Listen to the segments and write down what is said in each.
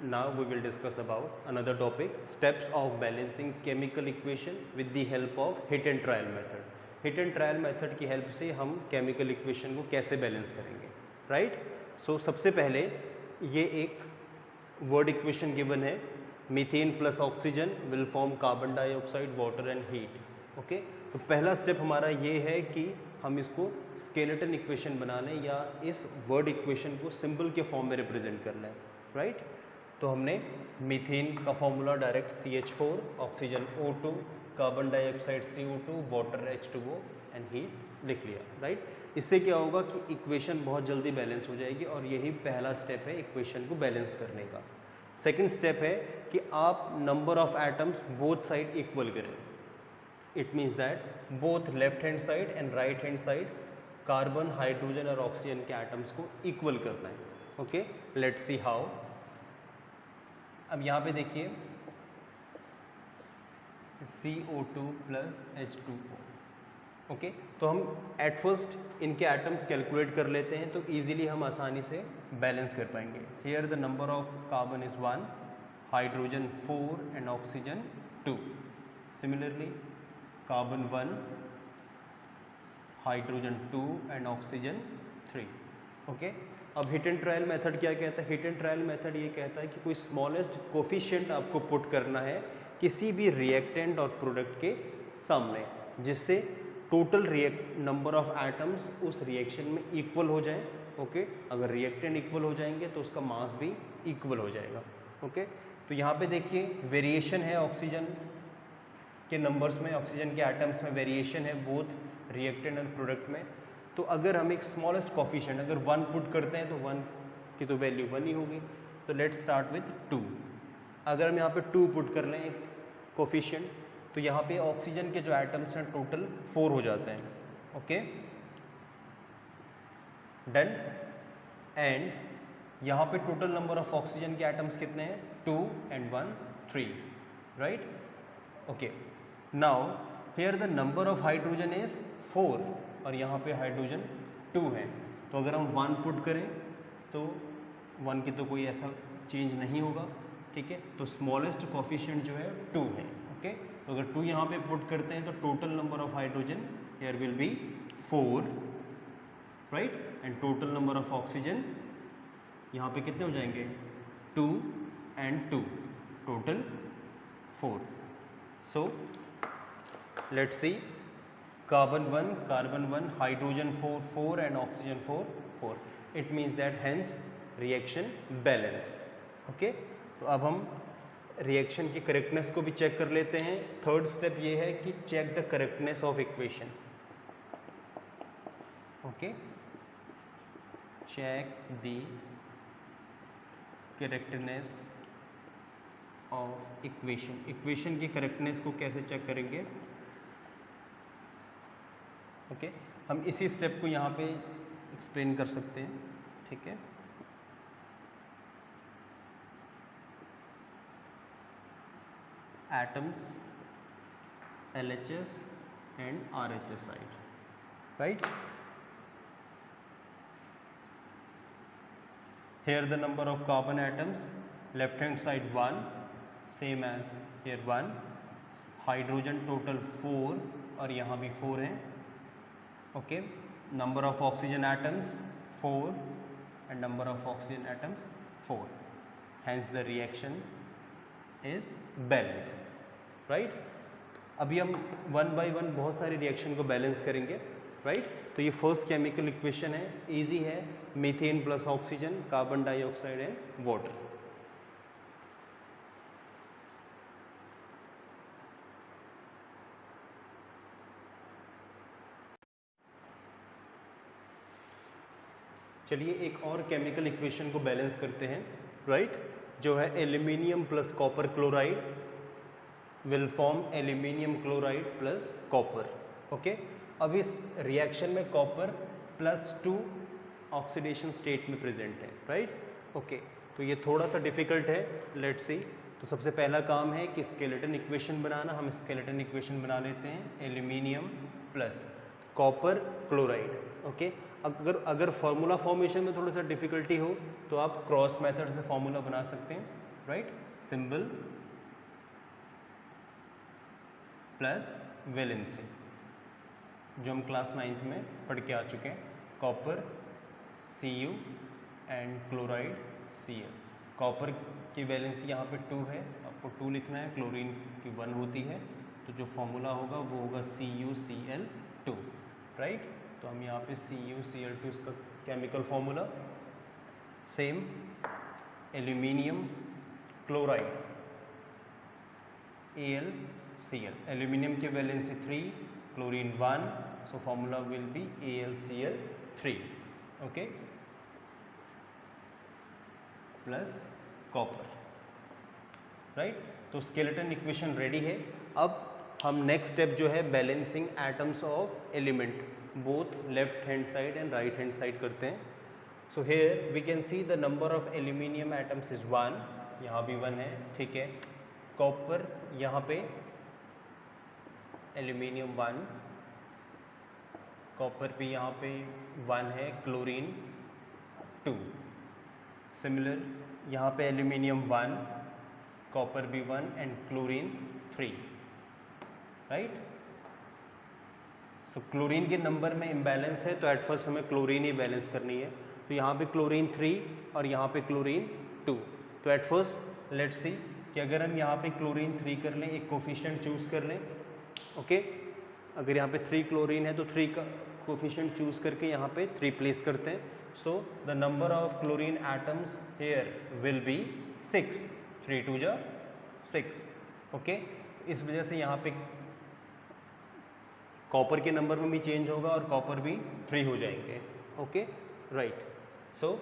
now we will discuss about another topic, steps of balancing chemical equation with the help of hit and trial method. Hit and trial method की help से हम chemical equation को कैसे balance करेंगे, right? सो सबसे पहले ये एक वर्ड इक्वेशन गिवन है, methane plus oxygen will form carbon dioxide water and heat. Okay, तो पहला स्टेप हमारा ये है कि हम इसको स्केलेटन इक्वेशन बनाने या इस वर्ड इक्वेशन को सिंबल के फॉर्म में रिप्रेजेंट करना है, राइट? तो हमने मीथेन का formula direct CH4, oxygen O2, carbon dioxide CO2, water H2O and heat लिख लिया, राइट? इससे क्या होगा कि इक्वेशन बहुत जल्दी बैलेंस हो जाएगी और यही पहला स्टेप है इक्वेशन को बैलेंस करने का. सेकंड स्टेप है कि आप number of atoms both side equal करें. It means that both left hand side and right hand side carbon, hydrogen और ऑक्सीजन के एटम्स को इक्वल करना है. Okay, let's see how. अब यहाँ पे देखिए CO2 प्लस H2O. ओके, तो हम एट फर्स्ट इनके एटम्स कैलकुलेट कर लेते हैं तो इजीली हम आसानी से बैलेंस कर पाएंगे. Here the number of carbon is 1, hydrogen 4 and oxygen 2. Similarly carbon 1, hydrogen 2 and oxygen 3. Okay, अब हिट एंड ट्रायल मेथड क्या कहता है? हिट एंड ट्रायल मेथड ये कहता है कि कोई स्मॉलेस्ट कोफिशिएंट आपको पुट करना है किसी भी रिएक्टेंट और प्रोडक्ट के सामने, जिससे टोटल नंबर ऑफ एटम्स उस रिएक्शन में इक्वल हो जाए. ओके, अगर रिएक्टेंट इक्वल हो जाएंगे तो उसका मास भी इक्वल हो जाएगा. ओके, तो यहाँ पे देखिए वेरिएशन है ऑक्सीजन के नंबर्स में, ऑक्सीजन के एटम्स में वेरिएशन है बोथ रिएक्टेंट एंड प्रोडक्ट में. तो अगर हम एक स्मॉलेस्ट कोफिशिएंट अगर 1 पुट करते हैं तो 1 की तो वैल्यू 1 ही होगी. तो लेट्स स्टार्ट विथ 2. अगर हम यहाँ पे 2 पुट कर लें एक कोफिशिएंट तो यहाँ पे ऑक्सीजन के जो एटम्स हैं टोटल 4 हो जाते हैं. Okay, done. एंड यहाँ पे टोटल नंबर ऑफ ऑक्सीजन के एटम्स कितने हैं? 2 and 1 3, right? Okay, now here the number of hydrogen is 4 और यहाँ पे हाइड्रोजन 2 है. तो अगर हम 1 पुट करें तो 1 की तो कोई ऐसा चेंज नहीं होगा, ठीक है? तो स्मॉलेस्ट कोफिशिएंट जो है 2 है. ओके, तो अगर 2 यहाँ पे पुट करते हैं तो total number of hydrogen here will be 4, right? And total number of oxygen यहाँ पे कितने हो जाएंगे? 2 and 2, total 4. So let's see, carbon 1, hydrogen 4 and oxygen 4. It means that hence reaction balance. Okay, तो अब हम रिएक्शन की करेक्टनेस को भी चेक कर लेते हैं. थर्ड स्टेप ये है कि check the correctness of equation. Okay, check the correctness of equation. Equation की करेक्टनेस को कैसे चेक करेंगे? ओके, हम इसी स्टेप को यहाँ पे एक्सप्लेन कर सकते हैं, ठीक है? atoms LHS and RHS side, right? Here the number of carbon atoms, left hand side 1, same as here 1, hydrogen total 4 और यहाँ भी 4 है. Okay, number of oxygen atoms 4 and number of oxygen atoms 4. Hence the reaction is balance, right? अभी हम 1 bye 1 बहुत सारे reaction को balance करेंगे, राइट? तो ये फर्स्ट केमिकल इक्वेशन है, इजी है, methane plus oxygen, carbon dioxide and water. चलिए एक और केमिकल इक्वेशन को बैलेंस करते हैं, राइट? जो है aluminium plus copper chloride will form aluminium chloride plus copper. Okay, अब इस रिएक्शन में कॉपर +2 ऑक्सीडेशन स्टेट में प्रेजेंट है, राइट? ओके, तो ये थोड़ा सा डिफिकल्ट है. Let's see. तो सबसे पहला काम है कि स्केलेटन इक्वेशन बनाना. हम स्केलेटन इक्वेशन बना लेते हैं, aluminium plus copper chloride. Okay, अगर फार्मूला फॉर्मेशन में थोड़ा सा डिफिकल्टी हो तो आप क्रॉस मेथड से फार्मूला बना सकते हैं. राइट, सिंबल प्लस वैलेंसी, जो हम क्लास 9th में पढ़ के आ चुके हैं। Copper Cu and chloride Cl। Copper की वैलेंसी यहाँ पे 2 है, आपको 2 लिखना है, क्लोरीन की 1 होती है, तो जो फॉर्मूला होगा वो होगा CuCl2, राइट। तो हम यहाँ पे CuCl2 इसका chemical formula. Same aluminium chloride AlCl, aluminium की valency 3, chlorine 1, so formula will be AlCl3, okay, plus copper, right. तो स्केलेटन इक्वेशन रेडी है। अब हम नेक्स्ट स्टेप जो है balancing atoms of element both left hand side and right hand side करते हैं। So here we can see the number of aluminium atoms is 1, यहाँ भी 1 है, ठीक है। कॉपर यहाँ पे एल्यूमिनियम 1, कॉपर भी यहाँ पे 1 है, क्लोरीन 2। सिमिलर यहाँ पे एल्यूमिनियम 1, कॉपर भी 1 and chlorine 3, right. So chlorine के नंबर में इम्बैलेंस है, तो एट फर्स्ट हमें क्लोरीन ही बैलेंस करनी है। तो यहाँ पे क्लोरीन 3 और यहाँ पे क्लोरीन 2। तो एट फर्स्ट लेट्स सी कि अगर हम यहाँ पे क्लोरीन 3 कर लें, एक कोफिशिएंट चूज़ कर लें, ओके। अगर यहाँ पे 3 क्लोरीन है तो 3 का कोफिशिएंट चूज़ करके यहाँ पे 3 प्लेस करते हैं। So the number of chlorine atoms here will be 6, 3 2 जा 6, ओके। इस वजह से यहाँ पे कॉपर के नंबर में भी चेंज होगा और कॉपर भी 3 हो जाएंगे, ओके, राइट। सो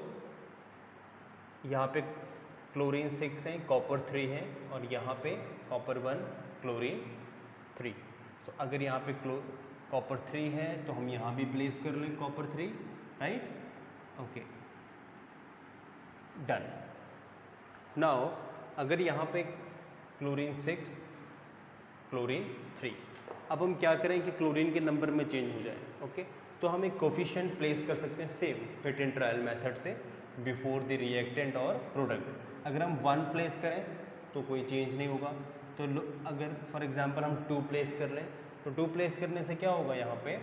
यहाँ पे क्लोरीन 6 है, कॉपर 3 है, और यहाँ पे कॉपर 1, क्लोरीन 3। तो अगर यहाँ पे कॉपर 3 है तो हम यहाँ भी प्लेस कर लें copper 3, right, okay, done. Now अगर यहाँ पे क्लोरीन 6, क्लोरीन 3, अब हम क्या करें कि क्लोरीन के नंबर में चेंज हो जाए, ओके। तो हम एक कोफिशिएंट प्लेस कर सकते हैं same hit and trial method से बिफोर द रिएक्टेंट और प्रोडक्ट। अगर हम 1 प्लेस करें तो कोई चेंज नहीं होगा। तो अगर फॉर एग्जांपल हम 2 प्लेस कर लें, तो 2 प्लेस करने से क्या होगा यहाँ पे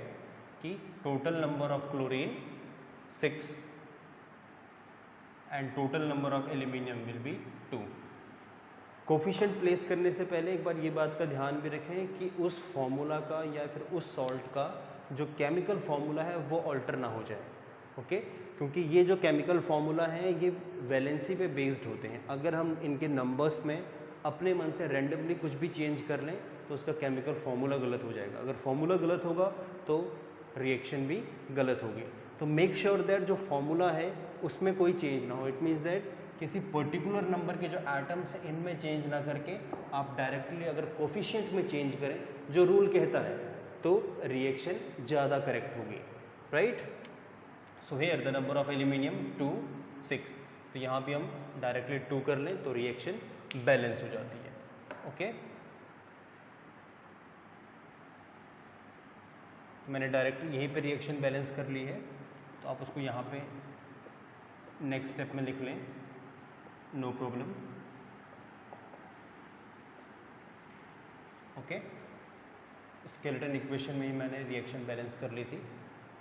कि total number of chlorine 6 and total number of aluminium will be 2। Coefficient place करने से पहले एक बार ये बात का ध्यान भी रखें कि उस फॉर्मूला का या फिर उस सॉल्ट का जो केमिकल फॉर्मूला है वो ऑल्टर ना हो जाए, ओके। क्योंकि ये जो केमिकल फॉर्मूला है ये वैलेंसी पे बेस्ड होते हैं। अगर हम इनके नंबर्स में अपने मन से रैंडमली कुछ भी चेंज कर लें तो उसका केमिकल फॉर्मूला गलत हो जाएगा। अगर फॉर्मूला गलत होगा तो रिएक्शन भी गलत होगी। तो मेक श्योर दैट जो फॉर्मूला है उसमें कोई चेंज ना हो। इट मीन्स दैट किसी पर्टिकुलर नंबर के जो एटम्स हैं इनमें चेंज ना करके आप डायरेक्टली अगर कोफिशिएंट में चेंज करें जो रूल कहता है तो रिएक्शन ज़्यादा करेक्ट होगी, right. So here the number of aluminium 2, 6, तो यहाँ भी हम डायरेक्टली 2 कर लें तो रिएक्शन बैलेंस हो जाती है, ओके। मैंने डायरेक्टली यहीं पे रिएक्शन बैलेंस कर ली है, तो आप उसको यहाँ पे नेक्स्ट स्टेप में लिख लें, no problem, okay. Skeleton equation में ही मैंने रिएक्शन बैलेंस कर ली थी,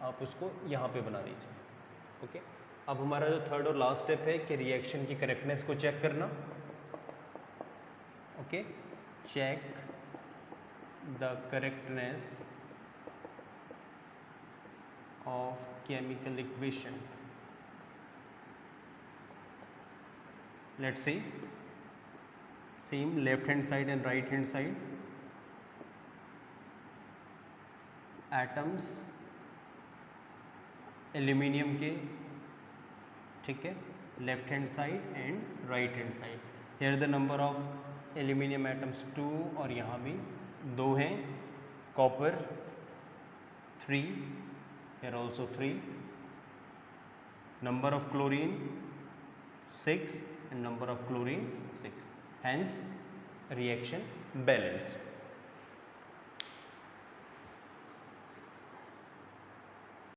आप उसको यहाँ पे बना दीजिए, ओके। अब हमारा जो थर्ड और लास्ट स्टेप है कि रिएक्शन की करेक्टनेस को चेक करना, okay. Check the correctness of chemical equation. Let's see, same left hand side and right hand side, atoms aluminium के, ठीक है, left hand side and right hand side. Here the number of aluminium atoms 2 और यहाँ भी 2 हैं, copper 3, here also 3, number of chlorine 6 and number of chlorine 6, hence reaction balanced.